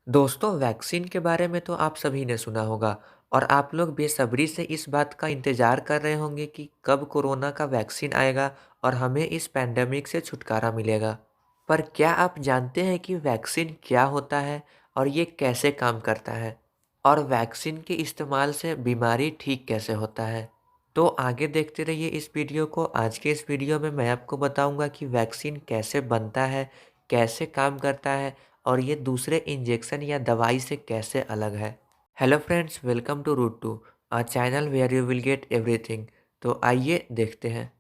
दोस्तों, वैक्सीन के बारे में तो आप सभी ने सुना होगा और आप लोग बेसब्री से इस बात का इंतज़ार कर रहे होंगे कि कब कोरोना का वैक्सीन आएगा और हमें इस पैंडेमिक से छुटकारा मिलेगा। पर क्या आप जानते हैं कि वैक्सीन क्या होता है और ये कैसे काम करता है? और वैक्सीन के इस्तेमाल से बीमारी ठीक कैसे होता है? तो आगे देखते रहिए इस वीडियो को। आज के इस वीडियो में मैं आपको बताऊंगा कि वैक्सीन कैसे बनता है, कैसे काम करता है और ये दूसरे इंजेक्शन या दवाई से कैसे अलग है। Hello friends, welcome to root to a channel where you will get everything. तो आइए देखते हैं।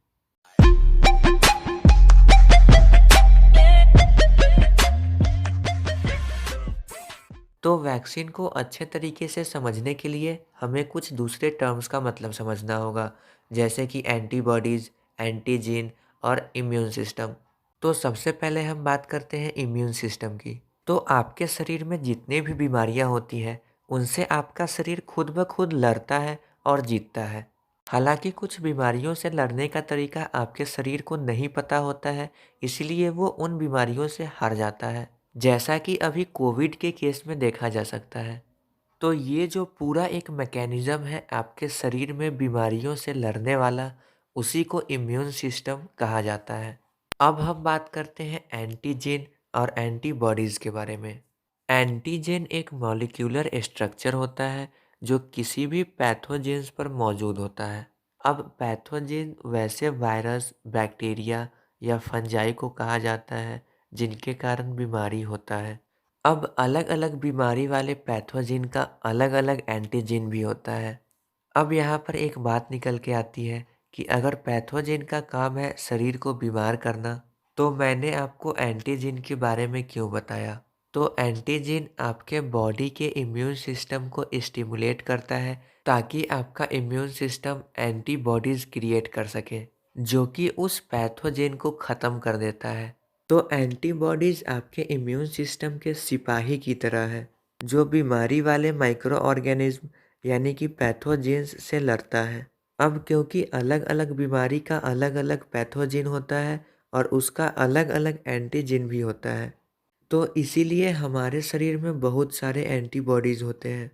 तो वैक्सीन को अच्छे तरीके से समझने के लिए हमें कुछ दूसरे टर्म्स का मतलब समझना होगा, जैसे कि एंटीबॉडीज़, एंटीजीन और इम्यून सिस्टम। तो सबसे पहले हम बात करते हैं इम्यून सिस्टम की। तो आपके शरीर में जितनी भी बीमारियां होती हैं, उनसे आपका शरीर खुद ब खुद लड़ता है और जीतता है। हालांकि कुछ बीमारियों से लड़ने का तरीका आपके शरीर को नहीं पता होता है, इसलिए वो उन बीमारियों से हार जाता है, जैसा कि अभी कोविड के केस में देखा जा सकता है। तो ये जो पूरा एक मैकेनिज़्म है आपके शरीर में बीमारियों से लड़ने वाला, उसी को इम्यून सिस्टम कहा जाता है। अब हम बात करते हैं एंटीजन और एंटीबॉडीज़ के बारे में। एंटीजन एक मॉलिक्यूलर स्ट्रक्चर होता है जो किसी भी पैथोजेंस पर मौजूद होता है। अब पैथोजेन वैसे वायरस, बैक्टीरिया या फंजाई को कहा जाता है जिनके कारण बीमारी होता है। अब अलग-अलग बीमारी वाले पैथोजेन का अलग-अलग एंटीजन भी होता है। अब यहाँ पर एक बात निकल के आती है कि अगर पैथोजेन का काम है शरीर को बीमार करना, तो मैंने आपको एंटीजन के बारे में क्यों बताया? तो एंटीजन आपके बॉडी के इम्यून सिस्टम को स्टिमुलेट करता है ताकि आपका इम्यून सिस्टम एंटीबॉडीज़ क्रिएट कर सके, जो कि उस पैथोजेन को ख़त्म कर देता है। तो एंटीबॉडीज़ आपके इम्यून सिस्टम के सिपाही की तरह है, जो बीमारी वाले माइक्रो ऑर्गेनिज्म यानी कि पैथोजेंस से लड़ता है। अब क्योंकि अलग-अलग बीमारी का अलग-अलग पैथोजेन होता है और उसका अलग-अलग एंटीजन भी होता है, तो इसीलिए हमारे शरीर में बहुत सारे एंटीबॉडीज़ होते हैं।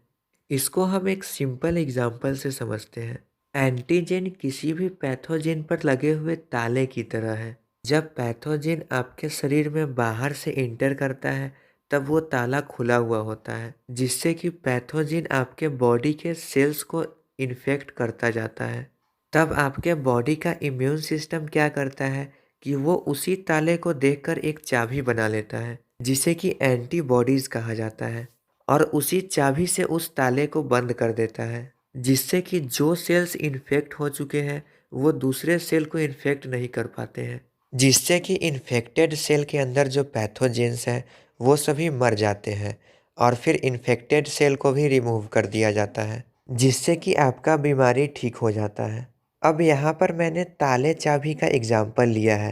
इसको हम एक सिंपल एग्जांपल से समझते हैं। एंटीजन किसी भी पैथोजेन पर लगे हुए ताले की तरह है। जब पैथोजेन आपके शरीर में बाहर से एंटर करता है, तब वो ताला खुला हुआ होता है, जिससे कि पैथोजेन आपके बॉडी के सेल्स को इन्फेक्ट करता जाता है। तब आपके बॉडी का इम्यून सिस्टम क्या करता है कि वो उसी ताले को देखकर एक चाबी बना लेता है, जिसे कि एंटीबॉडीज़ कहा जाता है, और उसी चाबी से उस ताले को बंद कर देता है, जिससे कि जो सेल्स इन्फेक्ट हो चुके हैं, वो दूसरे सेल को इन्फेक्ट नहीं कर पाते हैं, जिससे कि इन्फेक्टेड सेल के अंदर जो पैथोजेंस हैं, वो सभी मर जाते हैं और फिर इन्फेक्टेड सेल को भी रिमूव कर दिया जाता है, जिससे कि आपका बीमारी ठीक हो जाता है। अब यहाँ पर मैंने ताले चाबी का एग्जाम्पल लिया है,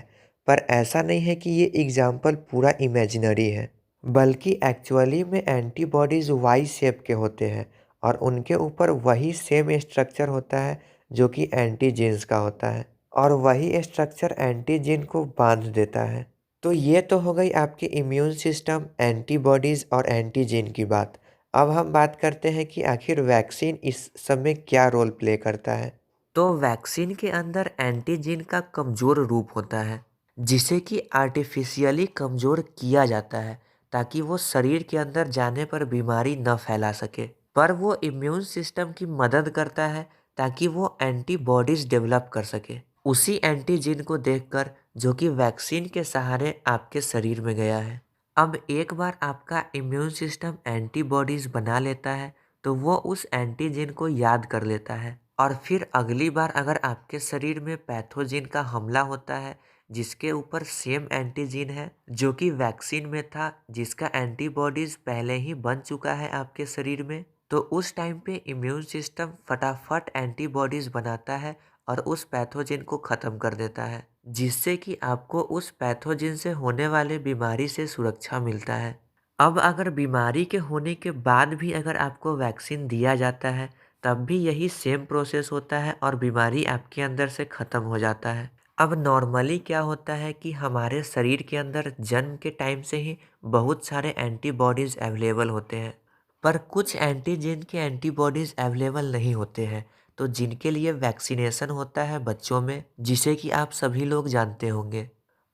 पर ऐसा नहीं है कि ये एग्जाम्पल पूरा इमेजिनरी है, बल्कि एक्चुअली में एंटीबॉडीज़ वाई शेप के होते हैं और उनके ऊपर वही सेम स्ट्रक्चर होता है जो कि एंटीजेन्स का होता है, और वही स्ट्रक्चर एंटीजन को बांध देता है। तो ये तो हो गई आपकी इम्यून सिस्टम, एंटीबॉडीज़ और एंटीजन की बात। अब हम बात करते हैं कि आखिर वैक्सीन इस सब में क्या रोल प्ले करता है। तो वैक्सीन के अंदर एंटीजन का कमज़ोर रूप होता है, जिसे कि आर्टिफिशियली कमज़ोर किया जाता है ताकि वो शरीर के अंदर जाने पर बीमारी न फैला सके। पर वो इम्यून सिस्टम की मदद करता है ताकि वो एंटीबॉडीज़ डेवलप कर सके, उसी एंटीजन को देखकर जो कि वैक्सीन के सहारे आपके शरीर में गया है। अब एक बार आपका इम्यून सिस्टम एंटीबॉडीज़ बना लेता है, तो वो उस एंटीजन को याद कर लेता है और फिर अगली बार अगर आपके शरीर में पैथोजन का हमला होता है जिसके ऊपर सेम एंटीजन है जो कि वैक्सीन में था, जिसका एंटीबॉडीज़ पहले ही बन चुका है आपके शरीर में, तो उस टाइम पे इम्यून सिस्टम फटाफट एंटीबॉडीज़ बनाता है और उस पैथोजन को ख़त्म कर देता है, जिससे कि आपको उस पैथोजन से होने वाले बीमारी से सुरक्षा मिलता है। अब अगर बीमारी के होने के बाद भी अगर आपको वैक्सीन दिया जाता है, तब भी यही सेम प्रोसेस होता है और बीमारी आपके अंदर से ख़त्म हो जाता है। अब नॉर्मली क्या होता है कि हमारे शरीर के अंदर जन्म के टाइम से ही बहुत सारे एंटीबॉडीज़ अवेलेबल होते हैं, पर कुछ एंटीजन के एंटीबॉडीज़ अवेलेबल नहीं होते हैं, तो जिनके लिए वैक्सीनेशन होता है बच्चों में, जिसे कि आप सभी लोग जानते होंगे।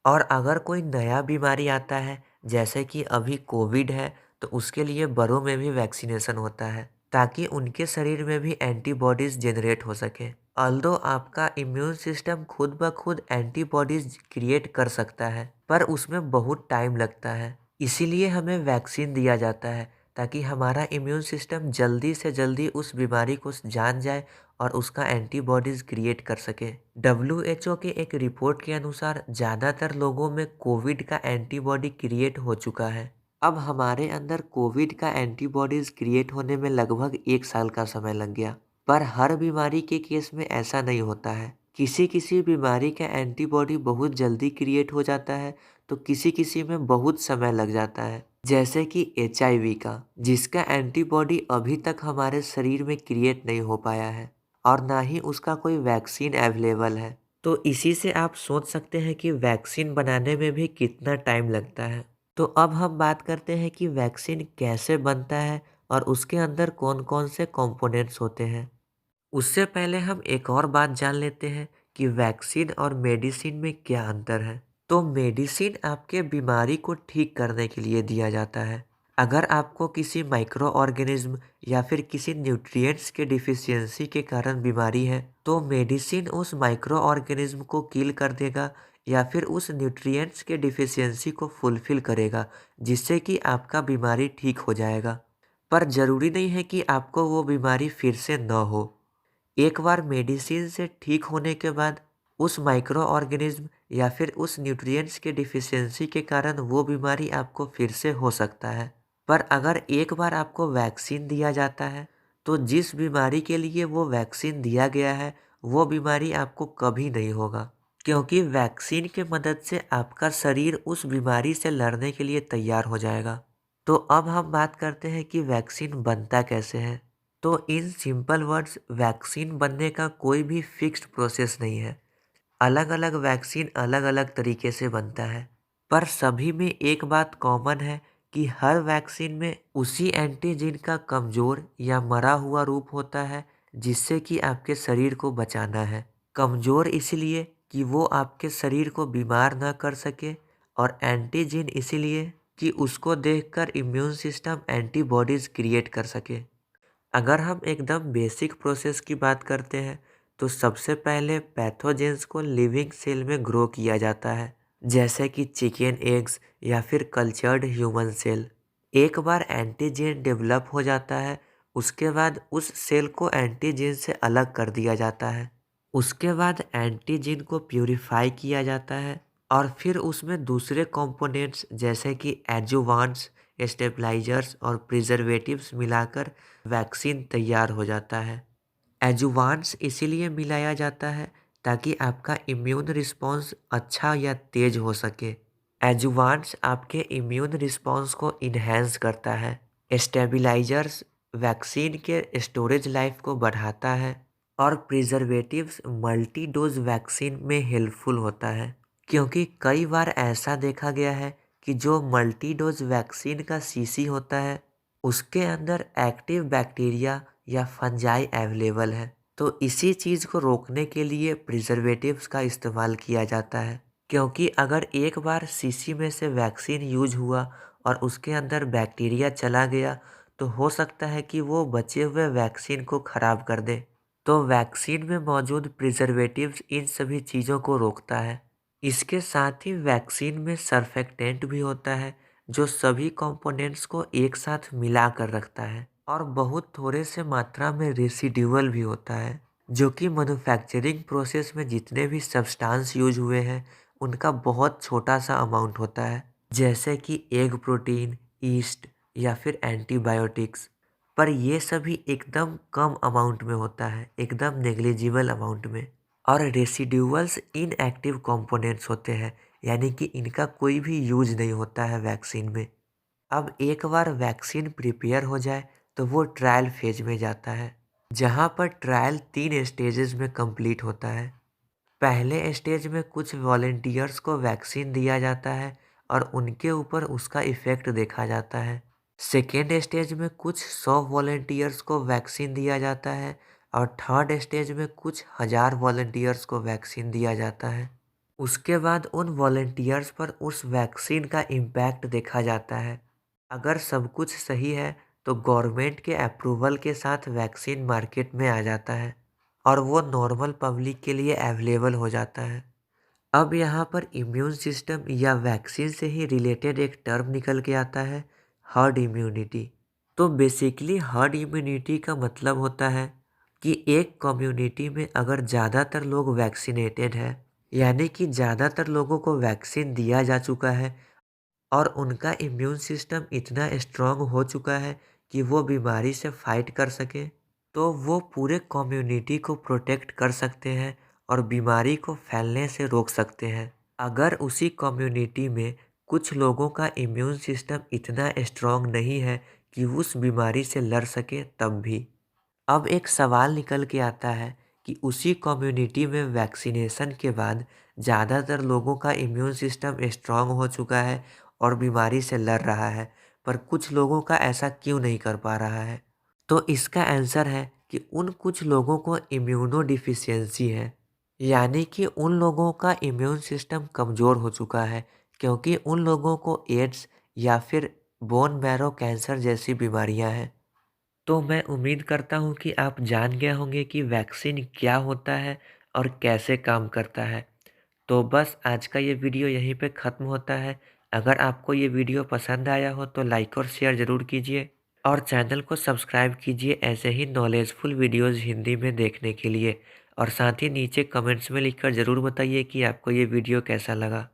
और अगर कोई नया बीमारी आता है, जैसे कि अभी कोविड है, तो उसके लिए बड़ों में भी वैक्सीनेशन होता है, ताकि उनके शरीर में भी एंटीबॉडीज़ जनरेट हो सके। ऑल्दो आपका इम्यून सिस्टम खुद ब खुद एंटीबॉडीज़ क्रिएट कर सकता है, पर उसमें बहुत टाइम लगता है। इसीलिए हमें वैक्सीन दिया जाता है, ताकि हमारा इम्यून सिस्टम जल्दी से जल्दी उस बीमारी को जान जाए और उसका एंटीबॉडीज़ क्रिएट कर सके। डब्ल्यूएचओ के एक रिपोर्ट के अनुसार ज़्यादातर लोगों में कोविड का एंटीबॉडी क्रिएट हो चुका है। अब हमारे अंदर कोविड का एंटीबॉडीज़ क्रिएट होने में लगभग 1 साल का समय लग गया। पर हर बीमारी के केस में ऐसा नहीं होता है। किसी-किसी बीमारी का एंटीबॉडी बहुत जल्दी क्रिएट हो जाता है, तो किसी-किसी में बहुत समय लग जाता है। जैसे कि एचआईवी का, जिसका एंटीबॉडी अभी तक हमारे शरीर में क्रिएट नहीं हो पाया है और ना ही उसका कोई वैक्सीन अवेलेबल है। तो इसी से आप सोच सकते हैं कि वैक्सीन बनाने में भी कितना टाइम लगता है। तो अब हम बात करते हैं कि वैक्सीन कैसे बनता है और उसके अंदर कौन-कौन से कंपोनेंट्स होते हैं। उससे पहले हम एक और बात जान लेते हैं कि वैक्सीन और मेडिसिन में क्या अंतर है। तो मेडिसिन आपके बीमारी को ठीक करने के लिए दिया जाता है। अगर आपको किसी माइक्रो ऑर्गेनिज्म या फिर किसी न्यूट्रिएंट्स के डिफिशियंसी के कारण बीमारी है, तो मेडिसिन उस माइक्रो ऑर्गेनिज्म को किल कर देगा या फिर उस न्यूट्रिएंट्स के डिफिशियंसी को फुलफिल करेगा, जिससे कि आपका बीमारी ठीक हो जाएगा। पर ज़रूरी नहीं है कि आपको वो बीमारी फिर से न हो। एक बार मेडिसिन से ठीक होने के बाद उस माइक्रो ऑर्गेनिज्म या फिर उस न्यूट्रिएंट्स के डिफिशियंसी के कारण वो बीमारी आपको फिर से हो सकता है। पर अगर एक बार आपको वैक्सीन दिया जाता है, तो जिस बीमारी के लिए वो वैक्सीन दिया गया है, वो बीमारी आपको कभी नहीं होगा। क्योंकि वैक्सीन के मदद से आपका शरीर उस बीमारी से लड़ने के लिए तैयार हो जाएगा। तो अब हम बात करते हैं कि वैक्सीन बनता कैसे है। तो इन सिंपल वर्ड्स, वैक्सीन बनने का कोई भी फिक्स्ड प्रोसेस नहीं है। अलग-अलग वैक्सीन अलग-अलग तरीके से बनता है। पर सभी में एक बात कॉमन है कि हर वैक्सीन में उसी एंटीजन का कमज़ोर या मरा हुआ रूप होता है, जिससे कि आपके शरीर को बचाना है। कमज़ोर इसलिए कि वो आपके शरीर को बीमार ना कर सके, और एंटीजन इसलिए कि उसको देखकर इम्यून सिस्टम एंटीबॉडीज़ क्रिएट कर सके। अगर हम एकदम बेसिक प्रोसेस की बात करते हैं, तो सबसे पहले पैथोजेंस को लिविंग सेल में ग्रो किया जाता है, जैसे कि चिकन एग्स या फिर कल्चर्ड ह्यूमन सेल। एक बार एंटीजन डेवलप हो जाता है, उसके बाद उस सेल को एंटीजन से अलग कर दिया जाता है। उसके बाद एंटीजन को प्यूरिफाई किया जाता है और फिर उसमें दूसरे कंपोनेंट्स जैसे कि एडजुवांट्स, स्टेबलाइजर्स और प्रिजर्वेटिव्स मिलाकर वैक्सीन तैयार हो जाता है। एडजुवांट्स इसीलिए मिलाया जाता है ताकि आपका इम्यून रिस्पॉन्स अच्छा या तेज हो सके। एडजुवांट्स आपके इम्यून रिस्पॉन्स को इन्हेंस करता है। स्टेबलाइजर्स वैक्सीन के स्टोरेज लाइफ को बढ़ाता है और प्रिजर्वेटिव्स मल्टी डोज वैक्सीन में हेल्पफुल होता है। क्योंकि कई बार ऐसा देखा गया है कि जो मल्टी डोज वैक्सीन का शीशी होता है, उसके अंदर एक्टिव बैक्टीरिया या फंजाई अवेलेबल है। तो इसी चीज़ को रोकने के लिए प्रिजर्वेटिव्स का इस्तेमाल किया जाता है। क्योंकि अगर एक बार शीशी में से वैक्सीन यूज हुआ और उसके अंदर बैक्टीरिया चला गया, तो हो सकता है कि वो बचे हुए वैक्सीन को ख़राब कर दे। तो वैक्सीन में मौजूद प्रिजर्वेटिव्स इन सभी चीज़ों को रोकता है। इसके साथ ही वैक्सीन में सर्फेक्टेंट भी होता है, जो सभी कंपोनेंट्स को एक साथ मिला कर रखता है, और बहुत थोड़े से मात्रा में रेसिड्यूअल भी होता है, जो कि मैन्युफैक्चरिंग प्रोसेस में जितने भी सब्सटेंस यूज हुए हैं, उनका बहुत छोटा सा अमाउंट होता है, जैसे कि एग प्रोटीन, ईस्ट या फिर एंटीबायोटिक्स। पर ये सभी एकदम कम अमाउंट में होता है, एकदम नेग्लिजिबल अमाउंट में। और रेसिड्यूअल्स इनएक्टिव कंपोनेंट्स होते हैं, यानी कि इनका कोई भी यूज नहीं होता है वैक्सीन में। अब एक बार वैक्सीन प्रिपेयर हो जाए, तो वो ट्रायल फेज में जाता है, जहाँ पर ट्रायल 3 स्टेजेस में कंप्लीट होता है। पहले स्टेज में कुछ वॉलंटियर्स को वैक्सीन दिया जाता है और उनके ऊपर उसका इफ़ेक्ट देखा जाता है। सेकेंड स्टेज में कुछ 100 वॉलंटियर्स को वैक्सीन दिया जाता है और थर्ड स्टेज में कुछ हज़ार वॉलंटियर्स को वैक्सीन दिया जाता है। उसके बाद उन वॉलंटियर्स पर उस वैक्सीन का इम्पैक्ट देखा जाता है। अगर सब कुछ सही है तो गवर्नमेंट के अप्रूवल के साथ वैक्सीन मार्केट में आ जाता है और वो नॉर्मल पब्लिक के लिए अवेलेबल हो जाता है। अब यहाँ पर इम्यून सिस्टम या वैक्सीन से ही रिलेटेड एक टर्म निकल के आता है, हर्ड इम्यूनिटी। तो बेसिकली हर्ड इम्यूनिटी का मतलब होता है कि एक कम्युनिटी में अगर ज़्यादातर लोग वैक्सीनेटेड है, यानी कि ज़्यादातर लोगों को वैक्सीन दिया जा चुका है और उनका इम्यून सिस्टम इतना स्ट्रांग हो चुका है कि वो बीमारी से फाइट कर सके, तो वो पूरे कम्युनिटी को प्रोटेक्ट कर सकते हैं और बीमारी को फैलने से रोक सकते हैं। अगर उसी कम्युनिटी में कुछ लोगों का इम्यून सिस्टम इतना स्ट्रांग नहीं है कि उस बीमारी से लड़ सके तब भी। अब एक सवाल निकल के आता है कि उसी कम्युनिटी में वैक्सीनेशन के बाद ज़्यादातर लोगों का इम्यून सिस्टम स्ट्रांग हो चुका है और बीमारी से लड़ रहा है, पर कुछ लोगों का ऐसा क्यों नहीं कर पा रहा है? तो इसका आंसर है कि उन कुछ लोगों को इम्यूनो डिफिशियंसी है, यानी कि उन लोगों का इम्यून सिस्टम कमज़ोर हो चुका है क्योंकि उन लोगों को एड्स या फिर बोन मैरो कैंसर जैसी बीमारियां हैं। तो मैं उम्मीद करता हूँ कि आप जान गए होंगे कि वैक्सीन क्या होता है और कैसे काम करता है। तो बस आज का ये वीडियो यहीं पे ख़त्म होता है। अगर आपको ये वीडियो पसंद आया हो तो लाइक और शेयर ज़रूर कीजिए और चैनल को सब्सक्राइब कीजिए ऐसे ही नॉलेजफुल वीडियोज़ हिंदी में देखने के लिए। और साथ ही नीचे कमेंट्स में लिखकर ज़रूर बताइए कि आपको ये वीडियो कैसा लगा।